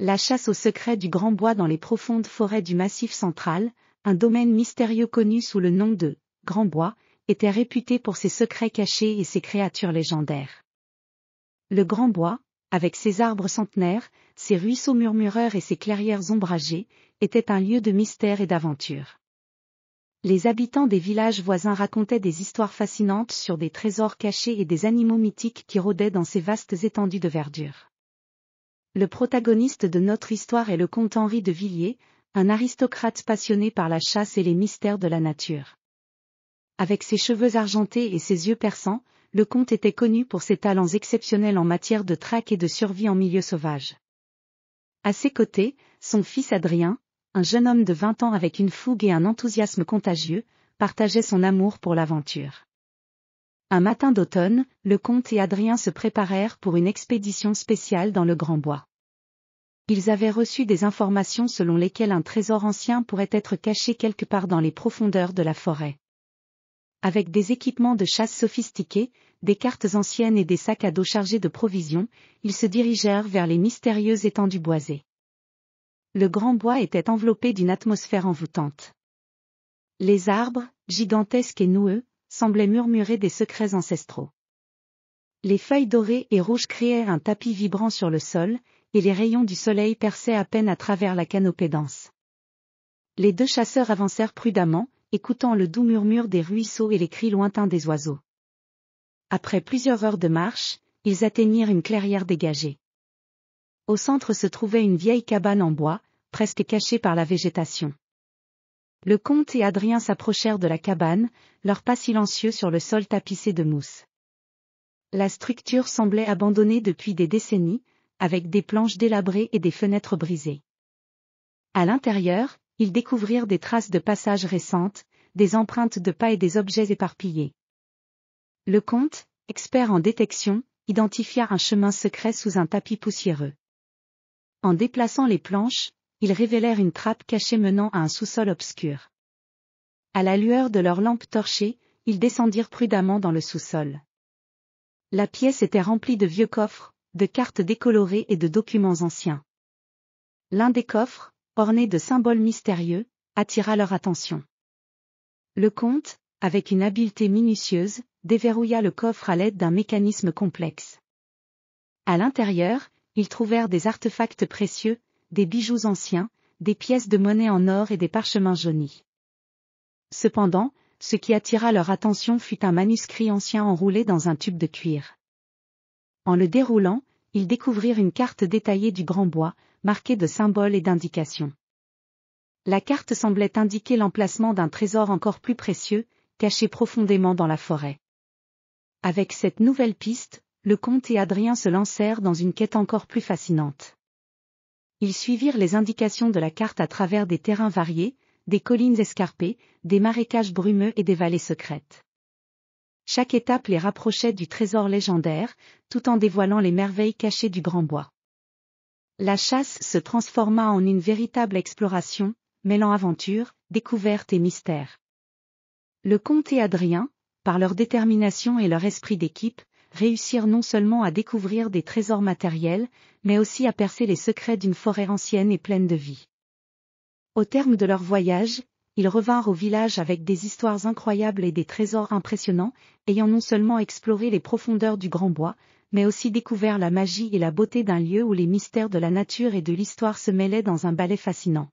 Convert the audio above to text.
La chasse aux secrets du Grand Bois dans les profondes forêts du Massif central, un domaine mystérieux connu sous le nom de Grand Bois, était réputé pour ses secrets cachés et ses créatures légendaires. Le Grand Bois, avec ses arbres centenaires, ses ruisseaux murmureurs et ses clairières ombragées, était un lieu de mystère et d'aventure. Les habitants des villages voisins racontaient des histoires fascinantes sur des trésors cachés et des animaux mythiques qui rôdaient dans ces vastes étendues de verdure. Le protagoniste de notre histoire est le comte Henri de Villiers, un aristocrate passionné par la chasse et les mystères de la nature. Avec ses cheveux argentés et ses yeux perçants, le comte était connu pour ses talents exceptionnels en matière de traque et de survie en milieu sauvage. À ses côtés, son fils Adrien, un jeune homme de 20 ans avec une fougue et un enthousiasme contagieux, partageait son amour pour l'aventure. Un matin d'automne, le comte et Adrien se préparèrent pour une expédition spéciale dans le Grand Bois. Ils avaient reçu des informations selon lesquelles un trésor ancien pourrait être caché quelque part dans les profondeurs de la forêt. Avec des équipements de chasse sophistiqués, des cartes anciennes et des sacs à dos chargés de provisions, ils se dirigèrent vers les mystérieuses étendues boisées. Le Grand Bois était enveloppé d'une atmosphère envoûtante. Les arbres, gigantesques et noueux, semblaient murmurer des secrets ancestraux. Les feuilles dorées et rouges créèrent un tapis vibrant sur le sol, et les rayons du soleil perçaient à peine à travers la canopée dense. Les deux chasseurs avancèrent prudemment, écoutant le doux murmure des ruisseaux et les cris lointains des oiseaux. Après plusieurs heures de marche, ils atteignirent une clairière dégagée. Au centre se trouvait une vieille cabane en bois, presque cachée par la végétation. Le comte et Adrien s'approchèrent de la cabane, leurs pas silencieux sur le sol tapissé de mousse. La structure semblait abandonnée depuis des décennies, avec des planches délabrées et des fenêtres brisées. À l'intérieur, ils découvrirent des traces de passage récentes, des empreintes de pas et des objets éparpillés. Le comte, expert en détection, identifia un chemin secret sous un tapis poussiéreux. En déplaçant les planches, ils révélèrent une trappe cachée menant à un sous-sol obscur. À la lueur de leurs lampes torchées, ils descendirent prudemment dans le sous-sol. La pièce était remplie de vieux coffres, de cartes décolorées et de documents anciens. L'un des coffres, orné de symboles mystérieux, attira leur attention. Le comte, avec une habileté minutieuse, déverrouilla le coffre à l'aide d'un mécanisme complexe. À l'intérieur, ils trouvèrent des artefacts précieux, des bijoux anciens, des pièces de monnaie en or et des parchemins jaunis. Cependant, ce qui attira leur attention fut un manuscrit ancien enroulé dans un tube de cuir. En le déroulant, ils découvrirent une carte détaillée du Grand Bois, marquée de symboles et d'indications. La carte semblait indiquer l'emplacement d'un trésor encore plus précieux, caché profondément dans la forêt. Avec cette nouvelle piste, le comte et Adrien se lancèrent dans une quête encore plus fascinante. Ils suivirent les indications de la carte à travers des terrains variés, des collines escarpées, des marécages brumeux et des vallées secrètes. Chaque étape les rapprochait du trésor légendaire, tout en dévoilant les merveilles cachées du Grand Bois. La chasse se transforma en une véritable exploration, mêlant aventure, découverte et mystère. Le comte et Adrien, par leur détermination et leur esprit d'équipe, réussirent non seulement à découvrir des trésors matériels, mais aussi à percer les secrets d'une forêt ancienne et pleine de vie. Au terme de leur voyage, ils revinrent au village avec des histoires incroyables et des trésors impressionnants, ayant non seulement exploré les profondeurs du Grand Bois, mais aussi découvert la magie et la beauté d'un lieu où les mystères de la nature et de l'histoire se mêlaient dans un ballet fascinant.